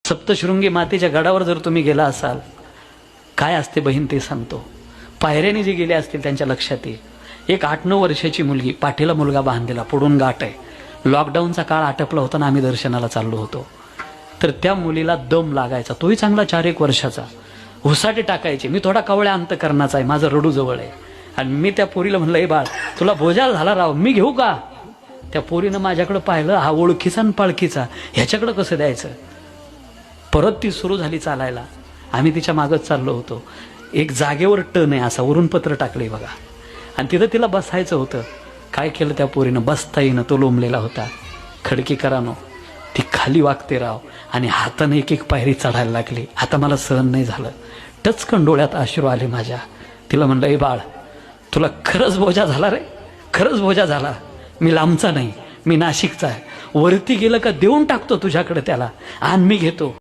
सप्तशृंगी मातेच्या गडावर जर तुम्ही गेला असाल, काय असते बहीण ते सांगतो. पायऱ्याने जे गेले असतील त्यांच्या लक्षात येईल. एक 8-9 वर्षाची मुलगी, पाठीला मुलगा बांधलेला, पुढून गाठ आहे. लॉकडाऊनचा काळ आटपला होता ना, आम्ही दर्शनाला चाललो होतो. तर त्या मुलीला दम लागायचा, तोही चांगला 4-1 वर्षाचा. हुसाटे टाकायचे. मी थोडा कवळ्या अंतकरणाचा आहे, माझं रडू जवळ आहे. आणि मी त्या पोरीला म्हणलं, ए बाळ तुला बोजाल झाला राव, मी घेऊ का? त्या पोरीनं माझ्याकडे पाहिलं, हा ओळखीचा आणि पाळखीचा, ह्याच्याकडे कसं द्यायचं. परत ती सुरू झाली चालायला. आम्ही तिच्या मागच चाललो होतो. एक जागेवर टन आहे असा, वरून पत्र टाकले बघा, आणि तिथं तिला बसायचं होतं. काय केलं त्या पोरीनं, बसता येईनं, तो लोंबलेला होता. खडकीकरानो ती खाली वागते राव, आणि हाताने एक पायरी चढायला लागली. आता मला सहन नाही झालं, टचकन डोळ्यात अश्रू आले माझ्या. तिला म्हणलं, ए बाळ तुला खरंच बोजा झाला रे, खरंच बोजा झाला. मी लांबचा नाही, मी नाशिकचा आहे. वरती गेलं का देऊन टाकतो तुझ्याकडे त्याला, आणि मी घेतो.